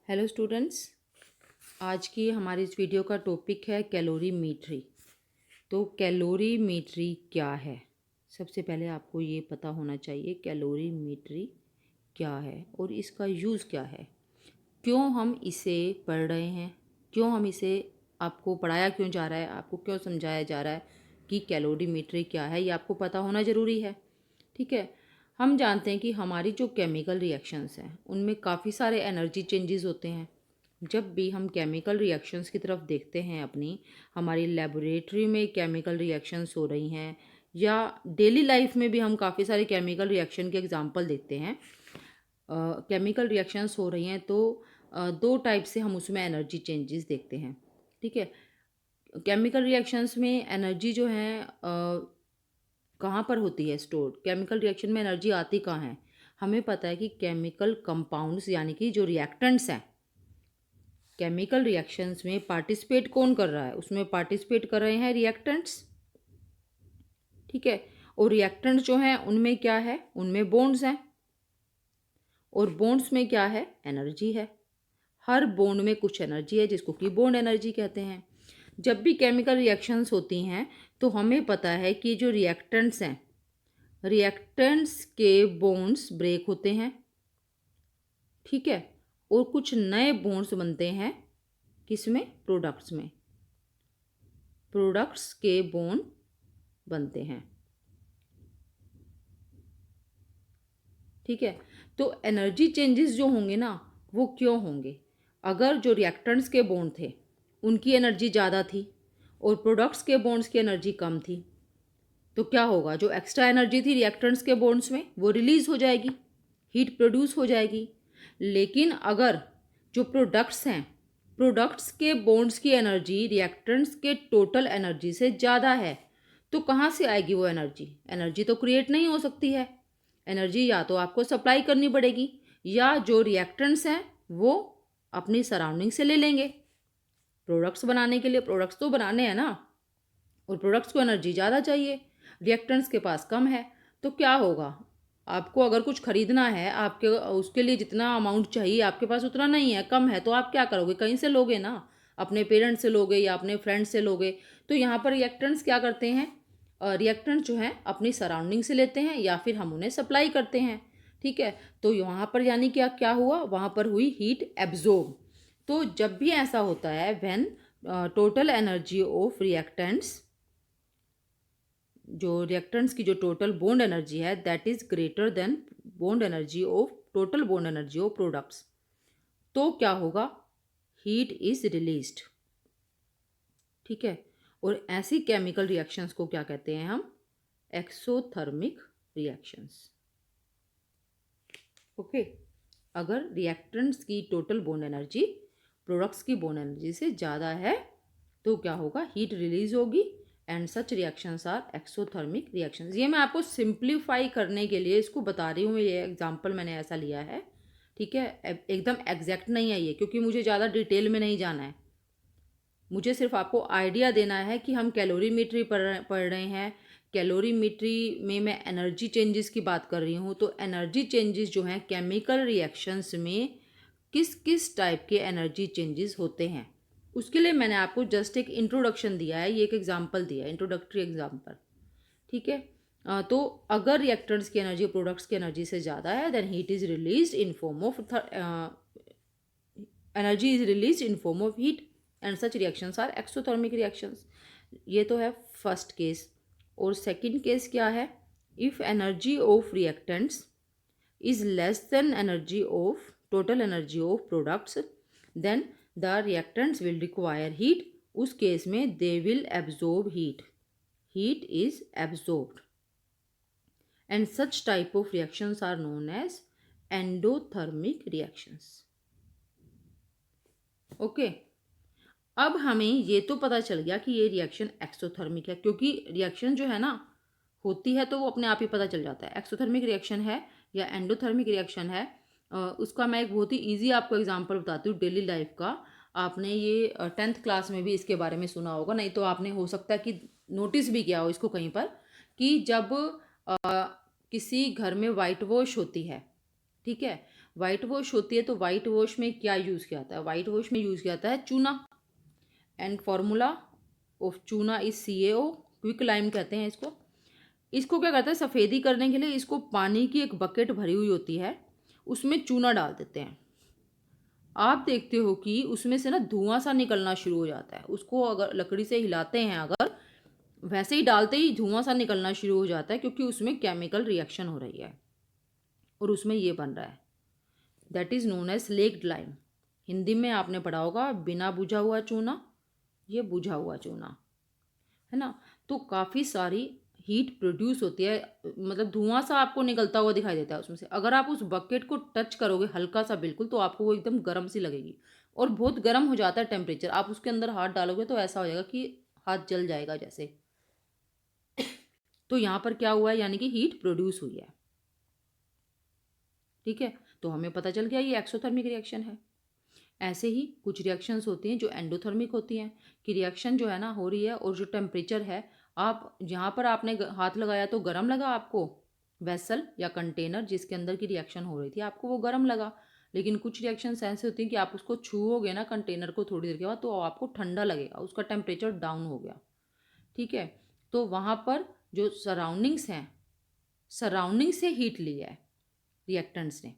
Hello students, आज की हमारी इस वीडियो का टॉपिक है कैलोरीमेट्री। तो कैलोरीमेट्री क्या है? सबसे पहले आपको ये पता होना चाहिए कैलोरीमेट्री क्या है और इसका यूज़ क्या है, क्यों हम इसे पढ़ रहे हैं, क्यों हम इसे आपको पढ़ाया क्यों जा रहा है, आपको क्यों समझाया जा रहा है कि कैलोरीमेट्री क्या है, ये आपको पता होना ज़रूरी है। ठीक है। हम जानते हैं कि हमारी जो केमिकल रिएक्शंस हैं उनमें काफ़ी सारे एनर्जी चेंजेस होते हैं। जब भी हम केमिकल रिएक्शंस की तरफ देखते हैं अपनी, हमारी लेबोरेटरी में केमिकल रिएक्शंस हो रही हैं या डेली लाइफ में भी हम काफ़ी सारे केमिकल रिएक्शन के एग्जांपल देखते हैं। केमिकल रिएक्शंस हो रही हैं तो दो टाइप से हम उसमें एनर्जी चेंजेस देखते हैं। ठीक है। केमिकल रिएक्शंस में एनर्जी जो है कहाँ पर होती है स्टोर? केमिकल रिएक्शन में एनर्जी आती कहाँ है? हमें पता है कि केमिकल कंपाउंड्स यानी कि जो रिएक्टेंट्स हैं, केमिकल रिएक्शंस में पार्टिसिपेट कौन कर रहा है? उसमें पार्टिसिपेट कर रहे हैं रिएक्टेंट्स। ठीक है। और रिएक्टेंट्स जो हैं उनमें क्या है? उनमें बॉन्ड्स हैं और बॉन्ड्स में क्या है? एनर्जी है। हर बॉन्ड में कुछ एनर्जी है जिसको कि बॉन्ड एनर्जी कहते हैं। जब भी केमिकल रिएक्शंस होती हैं तो हमें पता है कि जो रिएक्टेंट्स हैं, रिएक्टेंट्स के बॉन्ड्स ब्रेक होते हैं। ठीक है। और कुछ नए बॉन्ड्स बनते हैं किसमें? प्रोडक्ट्स में। प्रोडक्ट्स के बॉन्ड बनते हैं। ठीक है। तो एनर्जी चेंजेस जो होंगे ना, वो क्यों होंगे? अगर जो रिएक्टेंट्स के बॉन्ड थे उनकी एनर्जी ज़्यादा थी और प्रोडक्ट्स के बॉन्ड्स की एनर्जी कम थी, तो क्या होगा? जो एक्स्ट्रा एनर्जी थी रिएक्टेंट्स के बॉन्ड्स में वो रिलीज हो जाएगी, हीट प्रोड्यूस हो जाएगी। लेकिन अगर जो प्रोडक्ट्स हैं, प्रोडक्ट्स के बॉन्ड्स की एनर्जी रिएक्टेंट्स के टोटल एनर्जी से ज़्यादा है, तो कहाँ से आएगी वो एनर्जी? एनर्जी तो क्रिएट नहीं हो सकती है। एनर्जी या तो आपको सप्लाई करनी पड़ेगी या जो रिएक्टेंट्स हैं वो अपनी सराउंडिंग से ले लेंगे प्रोडक्ट्स बनाने के लिए। प्रोडक्ट्स तो बनाने हैं ना, और प्रोडक्ट्स को एनर्जी ज़्यादा चाहिए, रिएक्टेंट्स के पास कम है। तो क्या होगा? आपको अगर कुछ खरीदना है, आपके उसके लिए जितना अमाउंट चाहिए आपके पास उतना नहीं है, कम है, तो आप क्या करोगे? कहीं से लोगे ना, अपने पेरेंट्स से लोगे या अपने फ्रेंड्स से लोगे। तो यहाँ पर रिएक्टेंट्स क्या करते हैं? रिएक्टेंट्स जो हैं अपनी सराउंडिंग से लेते हैं या फिर हम उन्हें सप्लाई करते हैं। ठीक है। तो यहाँ पर यानी क्या क्या हुआ? वहाँ पर हुई हीट एब्जॉर्ब। तो जब भी ऐसा होता है when total energy of reactants, जो रिएक्टेंट्स की जो टोटल बॉन्ड एनर्जी है that is greater than bond energy of total bond energy of products, तो क्या होगा? Heat is released. ठीक है। और ऐसी केमिकल रिएक्शंस को क्या कहते हैं हम? Exothermic reactions. ओके। अगर रिएक्टेंट्स की टोटल बॉन्ड एनर्जी प्रोडक्ट्स की बॉन्ड एनर्जी से ज़्यादा है तो क्या होगा? हीट रिलीज होगी and such reactions are exothermic reactions. ये मैं आपको सिंप्लीफाई करने के लिए इसको बता रही हूँ, ये एग्जांपल मैंने ऐसा लिया है। ठीक है। एकदम एग्जैक्ट नहीं है ये, क्योंकि मुझे ज़्यादा डिटेल में नहीं जाना है। मुझे सिर्फ आपको आइडिया देना है कि हम कैलोरीमेट्री पढ़ रहे हैं। कैलोरीमेट्री में मैं एनर्जी चेंजेस की बात कर रही हूँ। तो एनर्जी चेंजेस जो हैं केमिकल रिएक्शंस में किस किस टाइप के एनर्जी चेंजेस होते हैं, उसके लिए मैंने आपको जस्ट एक इंट्रोडक्शन दिया है, ये एक एग्जांपल दिया है, इंट्रोडक्टरी एग्जांपल। ठीक है। तो अगर रिएक्टेंट्स की एनर्जी प्रोडक्ट्स की एनर्जी से ज़्यादा है then heat is release in form of energy is release in form of heat and such reactions are exothermic reactions. ये तो है फर्स्ट केस। और सेकंड केस क्या है? If energy of reactants is less than energy of total energy of products, then the reactants will require heat. उस case में they will absorb heat. Heat is absorbed and such type of reactions are known as endothermic reactions. Okay. अब हमें ये तो पता चल गया कि ये रिएक्शन एक्सोथर्मिक है, क्योंकि रिएक्शन जो है ना होती है तो वो अपने आप ही पता चल जाता है एक्सोथर्मिक रिएक्शन है या एंडोथर्मिक रिएक्शन है। उसका मैं एक बहुत ही इजी आपको एग्जांपल बताती हूँ डेली लाइफ का। आपने ये 10th क्लास में भी इसके बारे में सुना होगा, नहीं तो आपने हो सकता है कि नोटिस भी किया हो इसको कहीं पर, कि जब किसी घर में वाइट वॉश होती है, ठीक है, वाइट वॉश होती है तो वाइट वॉश में क्या यूज़ किया जाता है? वाइट वॉश में यूज़ किया जाता है चूना, एंड फॉर्मूला ऑफ चूना इज CaO, क्विक लाइम कहते हैं इसको। इसको क्या करता है, सफ़ेदी करने के लिए इसको पानी की एक बकेट भरी हुई होती है, उसमें चूना डाल देते हैं। आप देखते हो कि उसमें से ना धुआं सा निकलना शुरू हो जाता है। उसको अगर लकड़ी से हिलाते हैं, अगर वैसे ही डालते ही धुआं सा निकलना शुरू हो जाता है, क्योंकि उसमें केमिकल रिएक्शन हो रही है और उसमें ये बन रहा है। That is known as slaked lime. Hindi में आपने पढ़ा होगा बिना बुझा हुआ चूना, ये बुझा हुआ चूना है ना। तो काफ़ी सारी हीट प्रोड्यूस होती है, मतलब धुआं सा आपको निकलता हुआ दिखाई देता है उसमें से। अगर आप उस बकेट को टच करोगे हल्का सा बिल्कुल, तो आपको वो एकदम गर्म सी लगेगी और बहुत गर्म हो जाता है टेम्परेचर। आप उसके अंदर हाथ डालोगे तो ऐसा हो जाएगा कि हाथ जल जाएगा जैसे। तो यहाँ पर क्या हुआ है, यानी कि हीट प्रोड्यूस हुई है। ठीक है, तो हमें पता चल गया ये एक्सोथर्मिक रिएक्शन है। ऐसे ही कुछ रिएक्शंस होती हैं जो एंडोथर्मिक होती हैं, कि रिएक्शन जो है ना हो रही है और जो टेम्परेचर है, आप जहाँ पर आपने हाथ लगाया तो गर्म लगा आपको, वेसल या कंटेनर जिसके अंदर की रिएक्शन हो रही थी आपको वो गर्म लगा। लेकिन कुछ रिएक्शंस ऐसे होती हैं कि आप उसको छूओगे ना कंटेनर को थोड़ी देर के बाद, तो आपको ठंडा लगेगा, उसका टेम्परेचर डाउन हो गया। ठीक है, तो वहाँ पर जो सराउंडिंग्स हैं, सराउंडिंग से हीट ली है रिएक्टेंट्स ने,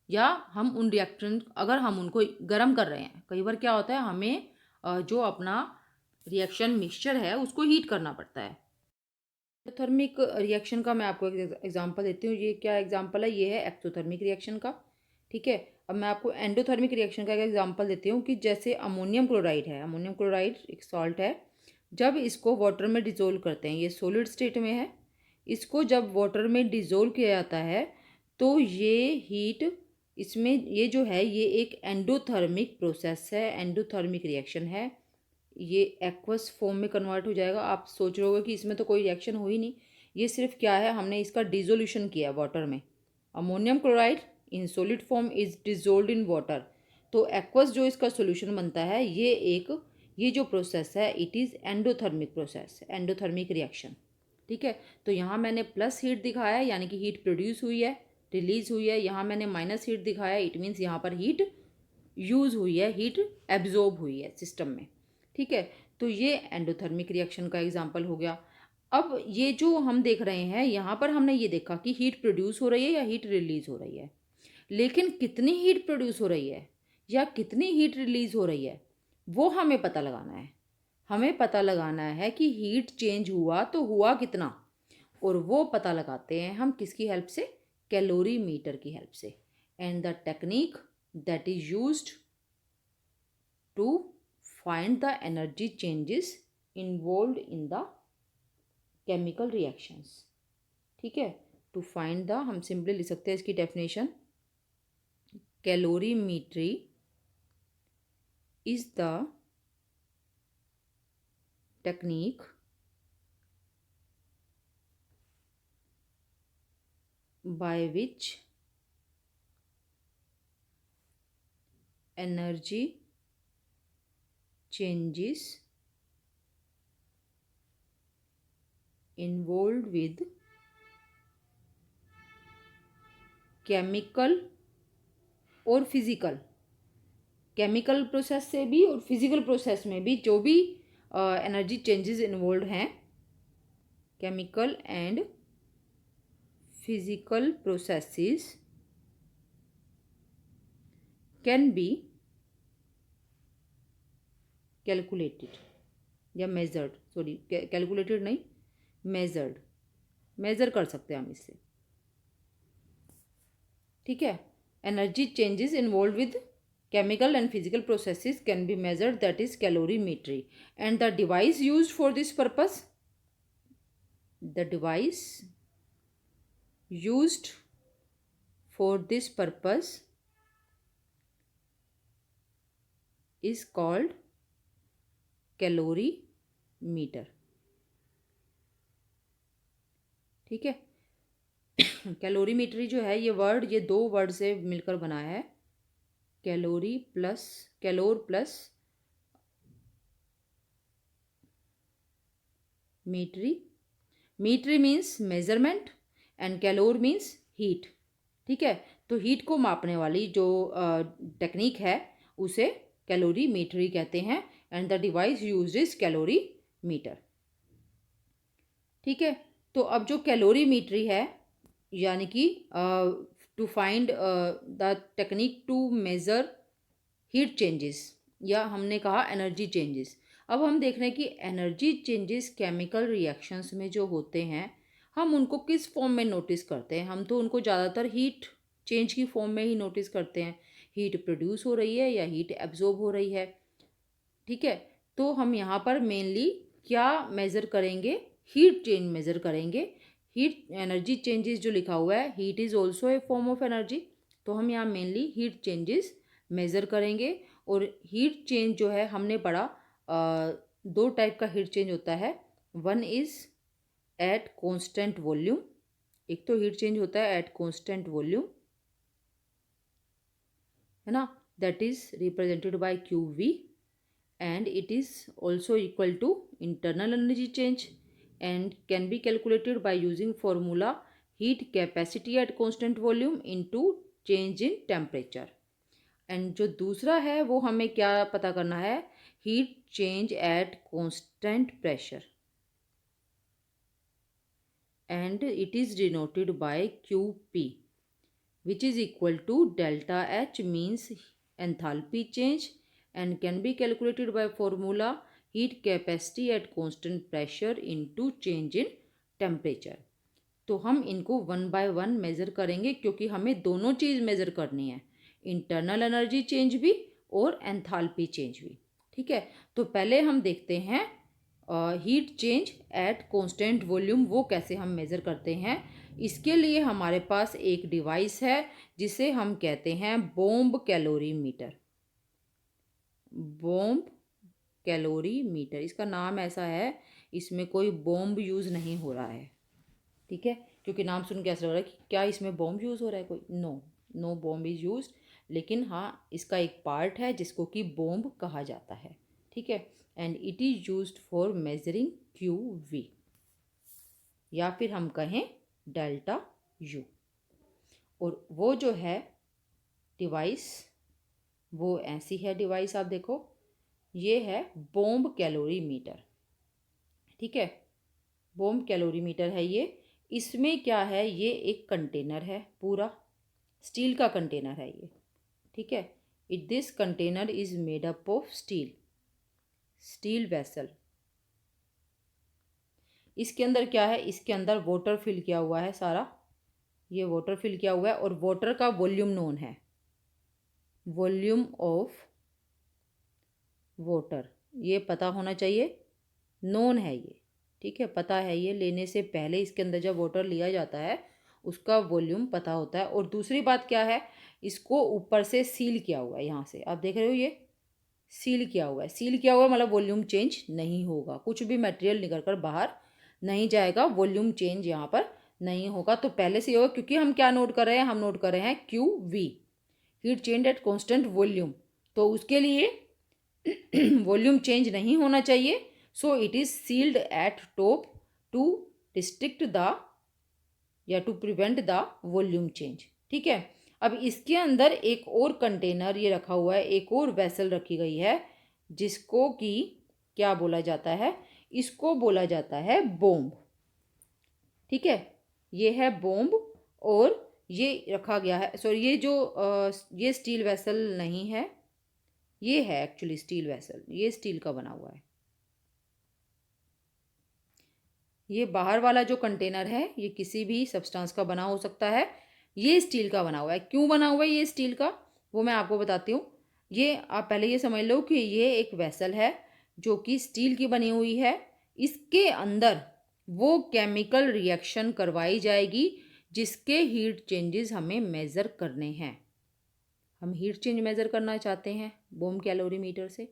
या हम उन रिएक्टेंट अगर हम उनको गर्म कर रहे हैं। कई बार क्या होता है, हमें जो अपना रिएक्शन मिक्सचर है उसको हीट करना पड़ता है। एक्सोथर्मिक रिएक्शन का मैं आपको एक एग्जांपल देती हूँ। ये क्या एग्जांपल है, ये है एक्सोथर्मिक रिएक्शन का। ठीक है, अब मैं आपको एंडोथर्मिक रिएक्शन का एक एग्जांपल देती हूँ, कि जैसे अमोनियम क्लोराइड है। अमोनियम क्लोराइड एक सॉल्ट है, जब इसको वाटर में डिजोल्व करते हैं, ये सॉलिड स्टेट में है, इसको जब वाटर में डिजोल्व किया जाता है तो ये हीट इसमें, ये जो है ये एक एंडोथर्मिक प्रोसेस है, एंडोथर्मिक रिएक्शन है। ये एक्वस फॉर्म में कन्वर्ट हो जाएगा। आप सोच रहे होगे कि इसमें तो कोई रिएक्शन हो ही नहीं, ये सिर्फ क्या है, हमने इसका डिजोल्यूशन किया वाटर में। Ammonium chloride in solid form is dissolve in water, तो एक्वस जो इसका सॉल्यूशन बनता है, ये जो प्रोसेस है it is endothermic process, endothermic reaction. ठीक है, तो यहाँ मैंने प्लस हीट दिखाया है, यानी कि हीट प्रोड्यूस हुई है, रिलीज हुई है। यहाँ मैंने माइनस हीट दिखाया, इट मीन्स यहाँ पर हीट यूज़ हुई है, हीट एब्जॉर्ब हुई है सिस्टम में। ठीक है, तो ये एंडोथर्मिक रिएक्शन का एग्जाम्पल हो गया। अब ये जो हम देख रहे हैं, यहाँ पर हमने ये देखा कि हीट प्रोड्यूस हो रही है या हीट रिलीज हो रही है, लेकिन कितनी हीट प्रोड्यूस हो रही है या कितनी हीट रिलीज हो रही है वो हमें पता लगाना है। हमें पता लगाना है कि हीट चेंज हुआ तो हुआ कितना, और वो पता लगाते हैं हम किसकी हेल्प से, कैलोरीमीटर की हेल्प से। And the technique that is used to find the energy changes involved in the chemical reactions. ठीक है, टू फाइंड द, हम सिंपली लिख सकते हैं इसकी definition, calorimetry is the technique by which energy changes involved with chemical और physical, chemical process से भी और फिजिकल प्रोसेस में भी जो भी एनर्जी चेंजेस इन्वॉल्व हैं, chemical and physical processes can be calculated या मेजर्ड, सॉरी कैलकुलेटेड नहीं, मेजर्ड, मेजर कर सकते हैं हम इससे। ठीक है, energy changes involve with chemical and physical processes can be measured, that is calorimetry. And the device used for this purpose, the device used for this purpose is called calorimeter. ठीक है, calorimetry जो है, ये word, ये दो word से मिलकर बना है, calorie plus, calor plus metry. Metry means measurement and calor means heat. ठीक है, तो हीट को मापने वाली जो टेक्निक है उसे कैलोरीमेट्री कहते हैं and the device used is calorimeter. ठीक है, तो अब जो कैलोरीमेट्री है यानी कि to find the technique to measure heat changes या हमने कहा एनर्जी चेंजेस। अब हम देख रहे हैं कि एनर्जी चेंजेस केमिकल रिएक्शंस में जो होते हैं हम उनको किस फॉर्म में नोटिस करते हैं। हम तो उनको ज़्यादातर हीट चेंज की फॉर्म में ही नोटिस करते हैं, हीट प्रोड्यूस हो रही है या हीट एब्जॉर्ब हो रही है। ठीक है, तो हम यहाँ पर मेनली क्या मेज़र करेंगे, हीट चेंज मेज़र करेंगे। हीट एनर्जी चेंजेस जो लिखा हुआ है, heat is also a form of energy, तो हम यहाँ मेनली हीट चेंजेस मेज़र करेंगे। और हीट चेंज जो है हमने पढ़ा दो टाइप का हीट चेंज होता है। One is eight constant volume, एक तो हीट चेंज होता है एट कांस्टेंट वॉल्यूम, है ना, that is represented by Q V, and it is also equal to internal energy change and can be calculated by using formula heat capacity at constant volume into change in temperature। And जो दूसरा है वो हमें क्या पता करना है, heat change at constant pressure and it is denoted by QP which is equal to delta H means enthalpy change and can be calculated by formula heat capacity at constant pressure into change in temperature। तो हम इनको one by one measure करेंगे क्योंकि हमें दोनों चीज़ measure करनी है, internal energy change भी और एंथैल्पी चेंज भी। ठीक है, तो पहले हम देखते हैं heat change at constant volume वो कैसे हम मेज़र करते हैं। इसके लिए हमारे पास एक डिवाइस है जिसे हम कहते हैं बॉम्ब कैलोरीमीटर। बॉम्ब कैलोरीमीटर, इसका नाम ऐसा है, इसमें कोई बॉम्ब यूज़ नहीं हो रहा है। ठीक है, क्योंकि नाम सुन के ऐसा लग रहा है कि क्या इसमें बॉम्ब यूज़ हो रहा है कोई, no no bomb is use, लेकिन हाँ इसका एक पार्ट है जिसको कि बॉम्ब कहा जाता है। ठीक है, and it is used for measuring QV या फिर हम कहें डेल्टा U। और वो जो है डिवाइस वो ऐसी है डिवाइस, आप देखो ये है बॉम्ब कैलोरीमीटर। ठीक है, बॉम्ब कैलोरीमीटर है ये। इसमें क्या है, ये एक कंटेनर है, पूरा स्टील का कंटेनर है ये। ठीक है, this container is made up of steel vessel. इसके अंदर क्या है, इसके अंदर वाटर फिल किया हुआ है सारा, ये वाटर फिल किया हुआ है और वाटर का वॉल्यूम नोन है, वॉल्यूम ऑफ वाटर ये पता होना चाहिए, नोन है ये। ठीक है, पता है ये, लेने से पहले इसके अंदर जब वाटर लिया जाता है उसका वॉल्यूम पता होता है। और दूसरी बात क्या है, इसको ऊपर से सील किया हुआ है, यहाँ से आप देख रहे हो ये सील किया हुआ है। सील किया हुआ मतलब वॉल्यूम चेंज नहीं होगा, कुछ भी मटेरियल निकल कर बाहर नहीं जाएगा, वॉल्यूम चेंज यहाँ पर नहीं होगा। तो पहले से होगा, क्योंकि हम क्या नोट कर रहे हैं, हम नोट कर रहे हैं QV heat change at constant volume, तो उसके लिए वॉल्यूम चेंज नहीं होना चाहिए। So it is sealed at top to restrict the या to prevent the volume change. ठीक है, अब इसके अंदर एक और कंटेनर ये रखा हुआ है, एक और वेसल रखी गई है जिसको कि क्या बोला जाता है, इसको बोला जाता है बॉम्ब। ठीक है, ये है बॉम्ब और ये रखा गया है, सॉरी ये जो ये स्टील वेसल नहीं है, ये है एक्चुअली स्टील वेसल, ये स्टील का बना हुआ है। ये बाहर वाला जो कंटेनर है ये किसी भी सब्सटेंस का बना हो सकता है, ये स्टील का बना हुआ है। क्यों बना हुआ है ये स्टील का, वो मैं आपको बताती हूँ। ये आप पहले ये समझ लो कि ये एक वेसल है जो कि स्टील की बनी हुई है, इसके अंदर वो केमिकल रिएक्शन करवाई जाएगी जिसके हीट चेंजेस हमें मेज़र करने हैं। हम हीट चेंज मेज़र करना चाहते हैं बॉम्ब कैलोरीमीटर से,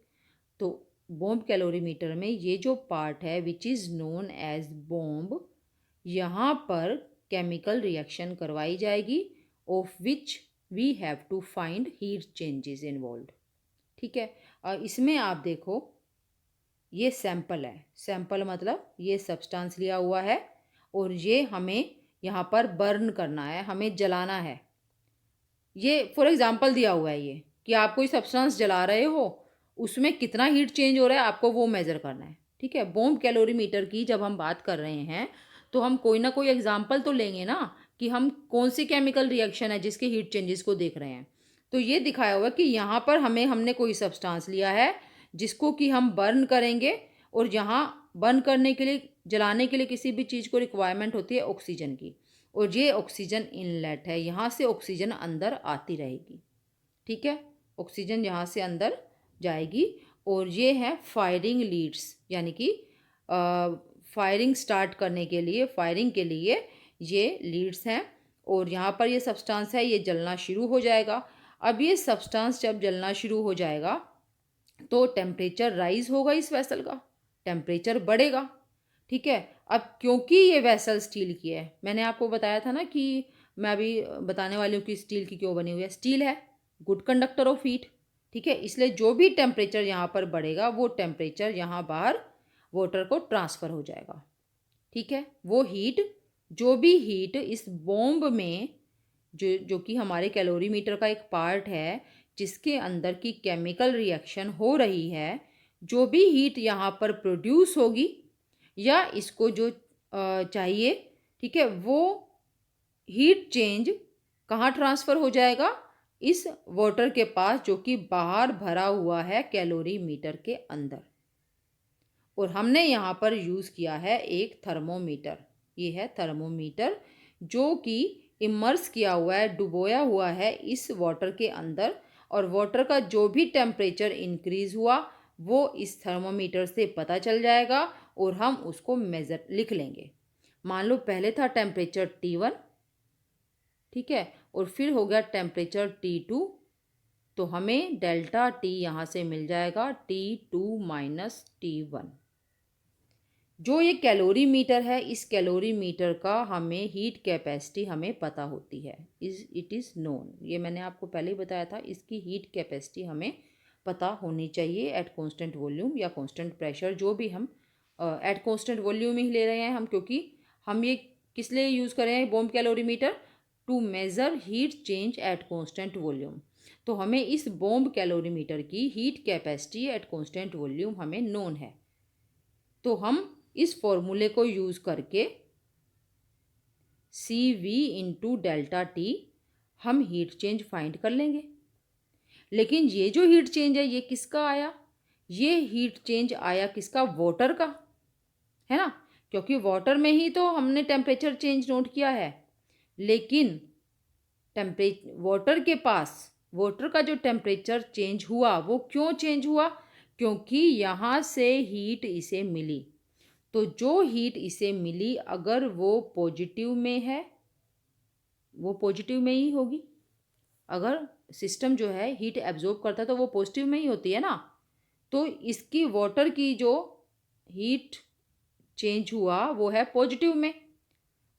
तो बॉम्ब कैलोरीमीटर में ये जो पार्ट है which is known as bomb, यहाँ पर केमिकल रिएक्शन करवाई जाएगी of which we have to find heat changes involve. ठीक है, और इसमें आप देखो ये सैंपल है, सैंपल मतलब ये सब्सटेंस लिया हुआ है और ये हमें यहाँ पर बर्न करना है, हमें जलाना है। ये फॉर एग्जांपल दिया हुआ है ये कि आप कोई सब्सटेंस जला रहे हो, उसमें कितना हीट चेंज हो रहा है आपको वो मेज़र करना है, ठीक है। बॉम्ब कैलोरीमीटर की जब हम बात कर रहे हैं तो हम कोई ना कोई एग्जांपल तो लेंगे ना कि हम कौन सी केमिकल रिएक्शन है जिसके हीट चेंजेस को देख रहे हैं। तो ये दिखाया हुआ कि यहाँ पर हमने कोई सब्सटेंस लिया है जिसको कि हम बर्न करेंगे, और यहाँ बर्न करने के लिए, जलाने के लिए किसी भी चीज़ को रिक्वायरमेंट होती है ऑक्सीजन की, और ये ऑक्सीजन इनलेट है, यहाँ से ऑक्सीजन अंदर आती रहेगी, ठीक है। ऑक्सीजन यहाँ से अंदर जाएगी, और ये है फायरिंग लीड्स, यानी कि फायरिंग स्टार्ट करने के लिए, फायरिंग के लिए ये लीड्स हैं, और यहाँ पर ये सब्सटेंस है, ये जलना शुरू हो जाएगा। अब ये सब्सटेंस जब जलना शुरू हो जाएगा तो टेम्परेचर राइज होगा, इस वेसल का टेम्परेचर बढ़ेगा, ठीक है। अब क्योंकि ये वेसल स्टील की है, मैंने आपको बताया था ना कि मैं अभी बताने वाली हूँ कि स्टील की क्यों बनी हुई है। स्टील है गुड कंडक्टर ऑफ हीट, ठीक है, इसलिए जो भी टेम्परेचर यहाँ पर बढ़ेगा वो टेम्परेचर यहाँ बाहर वाटर को ट्रांसफ़र हो जाएगा, ठीक है। वो हीट, जो भी हीट इस बॉम्ब में, जो कि हमारे कैलोरीमीटर का एक पार्ट है जिसके अंदर की केमिकल रिएक्शन हो रही है, जो भी हीट यहाँ पर प्रोड्यूस होगी या इसको जो चाहिए, ठीक है, वो हीट चेंज कहाँ ट्रांसफ़र हो जाएगा, इस वाटर के पास जो कि बाहर भरा हुआ है कैलोरीमीटर के अंदर। और हमने यहाँ पर यूज़ किया है एक थर्मोमीटर, ये है थर्मोमीटर जो कि इमर्स किया हुआ है, डुबोया हुआ है इस वाटर के अंदर, और वाटर का जो भी टेम्परेचर इंक्रीज़ हुआ वो इस थर्मोमीटर से पता चल जाएगा, और हम उसको मेज़र लिख लेंगे। मान लो पहले था टेम्परेचर T1, ठीक है, और फिर हो गया टेम्परेचर T2, तो हमें डेल्टा T यहाँ से मिल जाएगा T2 माइनस T1। जो ये कैलोरीमीटर है, इस कैलोरीमीटर का हमें हीट कैपेसिटी हमें पता होती है, इट इज़ नोन। ये मैंने आपको पहले ही बताया था, इसकी हीट कैपेसिटी हमें पता होनी चाहिए एट कांस्टेंट वॉल्यूम या कांस्टेंट प्रेशर, जो भी हम एट कांस्टेंट वॉल्यूम ही ले रहे हैं हम, क्योंकि हम ये किस लिए यूज़ कर रहे हैं bomb calorimeter, to measure heat change at constant volume. तो हमें इस बॉम्ब कैलोरीमीटर की heat capacity at constant volume हमें नोन है, तो हम इस फॉर्मूले को यूज़ करके CV इंटू डेल्टा T हम हीट चेंज फाइंड कर लेंगे। लेकिन ये जो हीट चेंज है ये किसका आया, ये हीट चेंज आया किसका, वाटर का, है ना, क्योंकि वाटर में ही तो हमने टेम्परेचर चेंज नोट किया है। लेकिन वाटर के पास, वाटर का जो टेम्परेचर चेंज हुआ वो क्यों चेंज हुआ, क्योंकि यहाँ से हीट इसे मिली। तो जो हीट इसे मिली अगर वो पॉजिटिव में है, वो पॉजिटिव में ही होगी। अगर सिस्टम जो है हीट एब्जॉर्ब करता है तो वो पॉजिटिव में ही होती है ना। तो इसकी वाटर की जो हीट चेंज हुआ वो है पॉजिटिव में,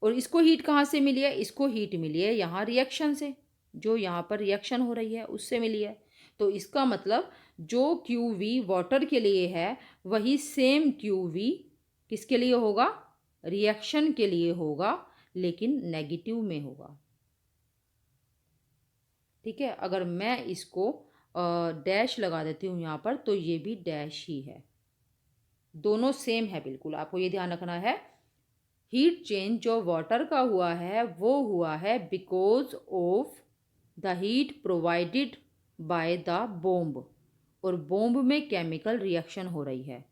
और इसको हीट कहाँ से मिली है, इसको हीट मिली है यहाँ रिएक्शन से, जो यहाँ पर रिएक्शन हो रही है उससे मिली है। तो इसका मतलब जो QV वाटर के लिए है वही सेम QV किसके लिए होगा, रिएक्शन के लिए होगा, लेकिन नेगेटिव में होगा, ठीक है। अगर मैं इसको डैश लगा देती हूँ यहाँ पर, तो ये भी डैश ही है, दोनों सेम है बिल्कुल। आपको ये ध्यान रखना है, हीट चेंज जो वाटर का हुआ है वो हुआ है because of the heat provided by the bomb, और बॉम्ब में केमिकल रिएक्शन हो रही है।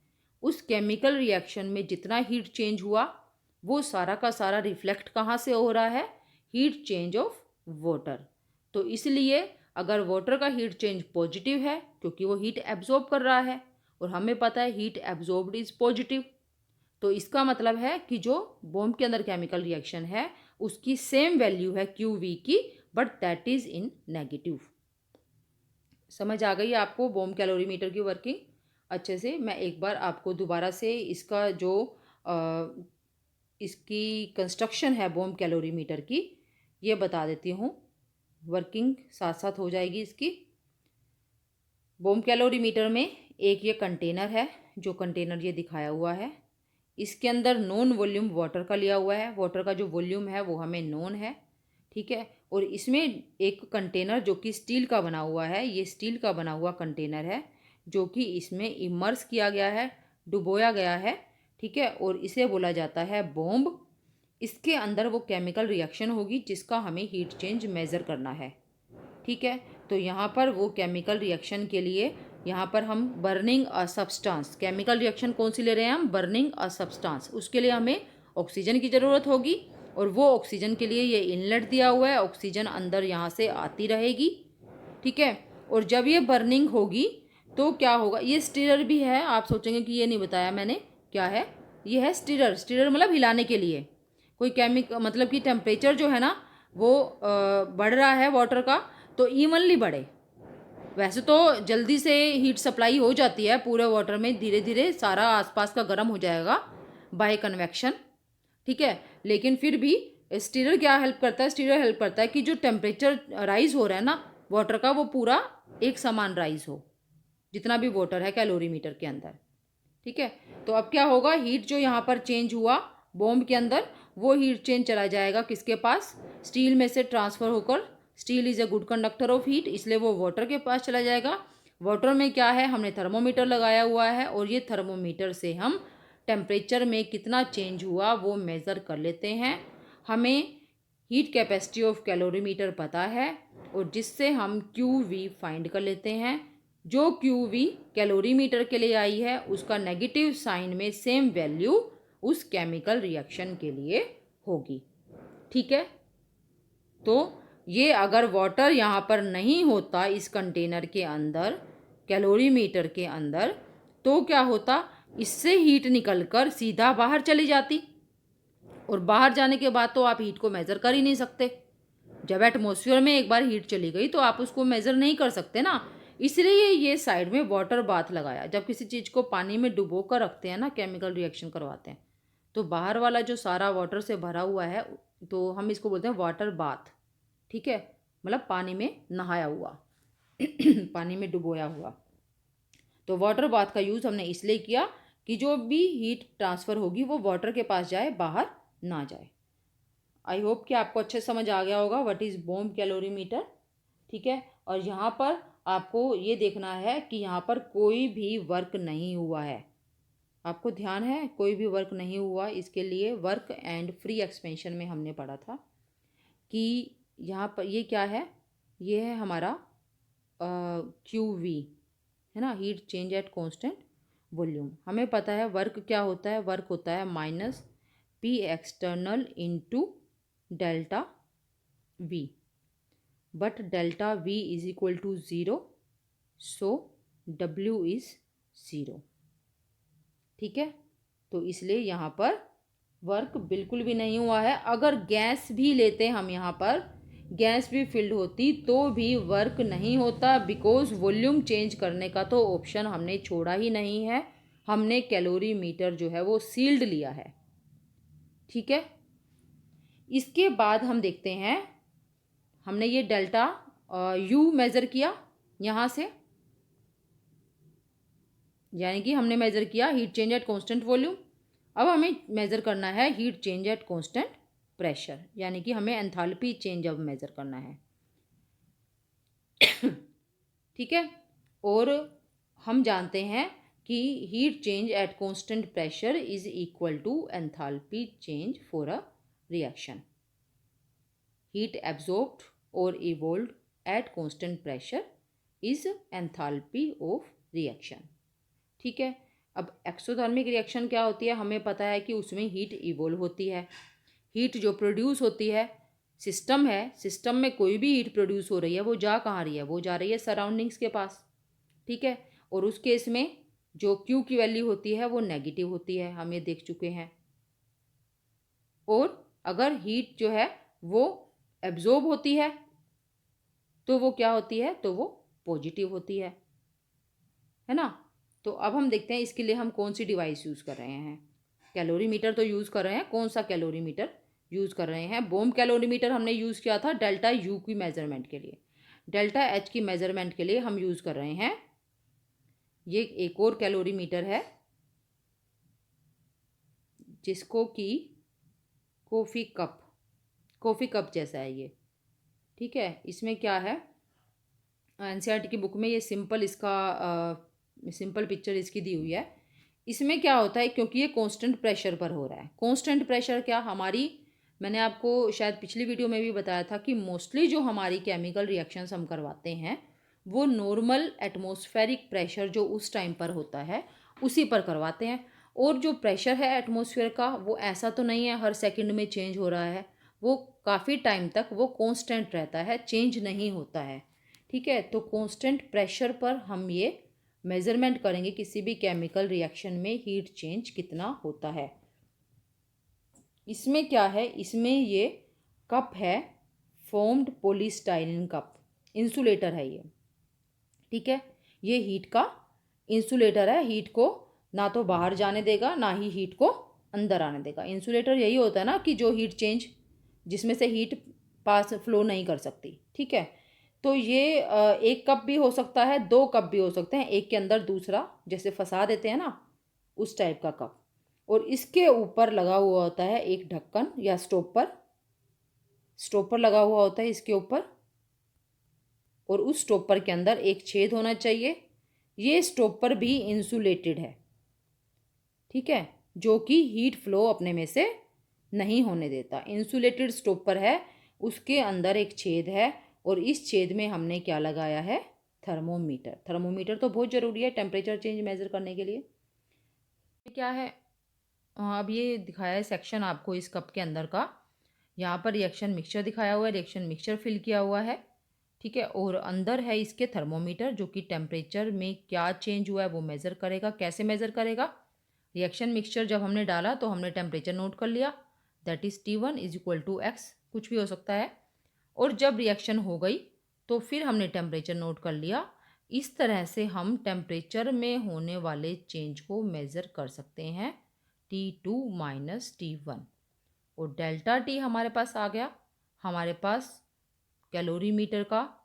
उस केमिकल रिएक्शन में जितना हीट चेंज हुआ वो सारा का सारा रिफ्लेक्ट कहाँ से हो रहा है, हीट चेंज ऑफ वाटर। तो इसलिए अगर वाटर का हीट चेंज पॉजिटिव है क्योंकि वो हीट एब्जॉर्ब कर रहा है, और हमें पता है हीट एब्जॉर्ब्ड इज पॉजिटिव, तो इसका मतलब है कि जो बॉम्ब के अंदर केमिकल रिएक्शन है उसकी सेम वैल्यू है QV की, but that is in negative. समझ आ गई आपको बॉम्ब कैलोरीमीटर की वर्किंग अच्छे से। मैं एक बार आपको दोबारा से इसका जो इसकी कंस्ट्रक्शन है बॉम्ब कैलोरीमीटर की ये बता देती हूँ, वर्किंग साथ साथ हो जाएगी इसकी। बॉम्ब कैलोरीमीटर में एक ये कंटेनर है, जो कंटेनर ये दिखाया हुआ है, इसके अंदर नॉन वॉल्यूम वाटर का लिया हुआ है, वाटर का जो वॉल्यूम है वो हमें नॉन है, ठीक है। और इसमें एक कंटेनर जो कि स्टील का बना हुआ है, ये स्टील का बना हुआ कंटेनर है जो कि इसमें इमर्स किया गया है, डुबोया गया है, ठीक है। और इसे बोला जाता है बॉम्ब। इसके अंदर वो केमिकल रिएक्शन होगी जिसका हमें हीट चेंज मेज़र करना है, ठीक है। तो यहाँ पर वो केमिकल रिएक्शन के लिए यहाँ पर हम burning a substance, chemical reaction कौन सी ले रहे हैं हम, बर्निंग अ सब्सटेंस, उसके लिए हमें ऑक्सीजन की ज़रूरत होगी। और वो ऑक्सीजन के लिए ये इनलेट दिया हुआ है, ऑक्सीजन अंदर यहाँ से आती रहेगी, ठीक है। और जब ये बर्निंग होगी तो क्या होगा, ये स्टीरर भी है। आप सोचेंगे कि ये नहीं बताया मैंने, क्या है, ये है स्टीरर। स्टीरर मतलब हिलाने के लिए, कोई मतलब कि टेम्परेचर जो है ना वो बढ़ रहा है वाटर का, तो इवनली बढ़े। वैसे तो जल्दी से हीट सप्लाई हो जाती है पूरे वाटर में, धीरे धीरे सारा आसपास का गर्म हो जाएगा बाय कन्वेक्शन, ठीक है। लेकिन फिर भी स्टीरर क्या हेल्प करता है, स्टीरर हेल्प करता है कि जो टेम्परेचर राइज हो रहा है ना वाटर का, वो पूरा एक समान राइज हो, जितना भी वाटर है कैलोरीमीटर के अंदर, ठीक है। तो अब क्या होगा, हीट जो यहाँ पर चेंज हुआ बॉम्ब के अंदर, वो हीट चेंज चला जाएगा किसके पास, स्टील में से ट्रांसफ़र होकर। Steel is a good conductor of heat, इसलिए वो वाटर के पास चला जाएगा। वाटर में क्या है, हमने थर्मोमीटर लगाया हुआ है और ये थर्मोमीटर से हम टेम्परेचर में कितना चेंज हुआ वो मेज़र कर लेते हैं। हमें हीट कैपेसिटी ऑफ कैलोरीमीटर पता है और जिससे हम क्यू वी फाइंड कर लेते हैं। जो क्यू वी कैलोरीमीटर के लिए आई है उसका नेगेटिव साइन में सेम वैल्यू उस केमिकल रिएक्शन के लिए होगी, ठीक है। तो ये अगर वाटर यहाँ पर नहीं होता इस कंटेनर के अंदर, कैलोरीमीटर के अंदर, तो क्या होता, इससे हीट निकलकर सीधा बाहर चली जाती। और बाहर जाने के बाद तो आप हीट को मेज़र कर ही नहीं सकते। जब एटमॉस्फेयर में एक बार हीट चली गई तो आप उसको मेज़र नहीं कर सकते ना। इसलिए ये साइड में वाटर बाथ लगाया। जब किसी चीज़ को पानी में डुबो कर रखते हैं ना, केमिकल रिएक्शन करवाते हैं, तो बाहर वाला जो सारा वाटर से भरा हुआ है तो हम इसको बोलते हैं वाटर बाथ, ठीक है। मतलब पानी में नहाया हुआ पानी में डुबोया हुआ। तो वाटर बाथ का यूज़ हमने इसलिए किया कि जो भी हीट ट्रांसफ़र होगी वो वाटर के पास जाए, बाहर ना जाए। आई होप कि आपको अच्छे समझ आ गया होगा व्हाट इज़ बॉम्ब कैलोरीमीटर, ठीक है। और यहाँ पर आपको ये देखना है कि यहाँ पर कोई भी वर्क नहीं हुआ है। आपको ध्यान है, कोई भी वर्क नहीं हुआ। इसके लिए वर्क एंड फ्री एक्सपेंशन में हमने पढ़ा था कि यहाँ पर ये क्या है, ये है हमारा क्यू वी, है ना, heat change at constant volume. हमें पता है वर्क क्या होता है, वर्क होता है minus P external into delta V, but delta V is equal to zero, so W is zero, ठीक है। तो इसलिए यहाँ पर वर्क बिल्कुल भी नहीं हुआ है। अगर गैस भी लेते हम यहाँ पर, गैस भी फिल्ड होती तो भी वर्क नहीं होता, बिकॉज वॉल्यूम चेंज करने का तो ऑप्शन हमने छोड़ा ही नहीं है। हमने कैलोरीमीटर जो है वो सील्ड लिया है, ठीक है। इसके बाद हम देखते हैं, हमने ये डेल्टा यू मेज़र किया यहाँ से, यानी कि हमने मेज़र किया heat change at constant volume. अब हमें मेज़र करना है heat change at constant pressure, यानी कि हमें एंथैल्पी चेंज अब मेज़र करना है, ठीक है। और हम जानते हैं कि heat change at constant pressure is equal to enthalpy change for a reaction. Heat absorbed और evolved at constant pressure is enthalpy of reaction, ठीक है। अब एक्सोथर्मिक रिएक्शन क्या होती है, हमें पता है कि उसमें हीट इवोल्व होती है। हीट जो प्रोड्यूस होती है, सिस्टम है, सिस्टम में कोई भी हीट प्रोड्यूस हो रही है वो जा कहाँ रही है, वो जा रही है सराउंडिंग्स के पास, ठीक है। और उस केस में जो क्यू की वैल्यू होती है वो नेगेटिव होती है, हम ये देख चुके हैं। और अगर हीट जो है वो एब्जॉर्ब होती है तो वो क्या होती है, तो वो पॉजिटिव होती है ना। तो अब हम देखते हैं इसके लिए हम कौन सी डिवाइस यूज़ कर रहे हैं। कैलोरीमीटर तो यूज़ कर रहे हैं, कौन सा कैलोरीमीटर यूज़ कर रहे हैं, बॉम्ब कैलोरीमीटर हमने यूज़ किया था डेल्टा यू की मेज़रमेंट के लिए। डेल्टा एच की मेज़रमेंट के लिए हम यूज़ कर रहे हैं, ये एक और कैलोरीमीटर है जिसको कि कॉफ़ी कप जैसा है ये, ठीक है, इसमें क्या है, एनसीईआरटी की बुक में ये सिंपल इसका सिंपल पिक्चर इसकी दी हुई है। इसमें क्या होता है, क्योंकि ये कांस्टेंट प्रेशर पर हो रहा है। कांस्टेंट प्रेशर क्या, मैंने आपको शायद पिछली वीडियो में भी बताया था कि मोस्टली जो हमारी केमिकल रिएक्शंस हम करवाते हैं वो नॉर्मल एटमॉस्फेरिक प्रेशर जो उस टाइम पर होता है उसी पर करवाते हैं। और जो प्रेशर है एटमॉस्फेयर का वो ऐसा तो नहीं है हर सेकंड में चेंज हो रहा है, वो काफ़ी टाइम तक वो कांस्टेंट रहता है, चेंज नहीं होता है। ठीक है, तो कांस्टेंट प्रेशर पर हम ये मेज़रमेंट करेंगे किसी भी केमिकल रिएक्शन में हीट चेंज कितना होता है। इसमें क्या है, इसमें ये कप है फोम्ड पॉलीस्टाइलिन कप, इंसुलेटर है ये। ठीक है, ये हीट का इंसुलेटर है, हीट को ना तो बाहर जाने देगा ना ही हीट को अंदर आने देगा। इंसुलेटर यही होता है ना कि जो हीट चेंज, जिसमें से हीट पास फ्लो नहीं कर सकती। ठीक है, तो ये एक कप भी हो सकता है, दो कप भी हो सकते हैं, एक के अंदर दूसरा जैसे फंसा देते हैं ना उस टाइप का कप। और इसके ऊपर लगा हुआ होता है एक ढक्कन या स्टॉपर लगा हुआ होता है इसके ऊपर, और उस स्टॉपर के अंदर एक छेद होना चाहिए। ये स्टॉपर भी इंसुलेटेड है, ठीक है, जो कि हीट फ्लो अपने में से नहीं होने देता। इंसुलेटेड स्टॉपर है, उसके अंदर एक छेद है और इस छेद में हमने क्या लगाया है, थर्मोमीटर। थर्मोमीटर तो बहुत ज़रूरी है टेम्परेचर चेंज मेज़र करने के लिए। क्या है, अब ये दिखाया है सेक्शन आपको इस कप के अंदर का। यहाँ पर रिएक्शन मिक्सचर दिखाया हुआ है, रिएक्शन मिक्सचर फिल किया हुआ है। ठीक है, और अंदर है इसके थर्मोमीटर जो कि टेम्परेचर में क्या चेंज हुआ है वो मेज़र करेगा। कैसे मेज़र करेगा, रिएक्शन मिक्सचर जब हमने डाला तो हमने टेम्परेचर नोट कर लिया, that is T1 is equal to X, कुछ भी हो सकता है। और जब रिएक्शन हो गई तो फिर हमने टेम्परेचर नोट कर लिया। इस तरह से हम टेम्परेचर में होने वाले चेंज को मेज़र कर सकते हैं, T2 माइनस T1। और डेल्टा टी हमारे पास आ गया, हमारे पास कैलोरीमीटर का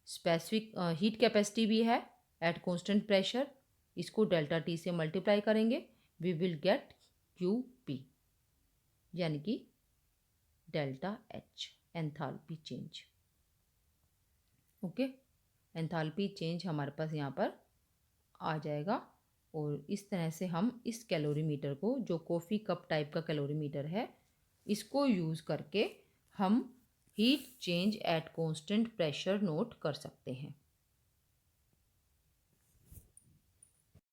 स्पेसिफिक हीट कैपेसिटी भी है एट कांस्टेंट प्रेशर। इसको डेल्टा टी से मल्टीप्लाई करेंगे, वी विल गेट QP, यानी कि delta H, enthalpy change. Okay, enthalpy change हमारे पास यहाँ पर आ जाएगा। और इस तरह से हम इस कैलोरीमीटर को, जो कॉफ़ी कप टाइप का कैलोरीमीटर है, इसको यूज़ करके हम heat change at constant pressure note कर सकते हैं।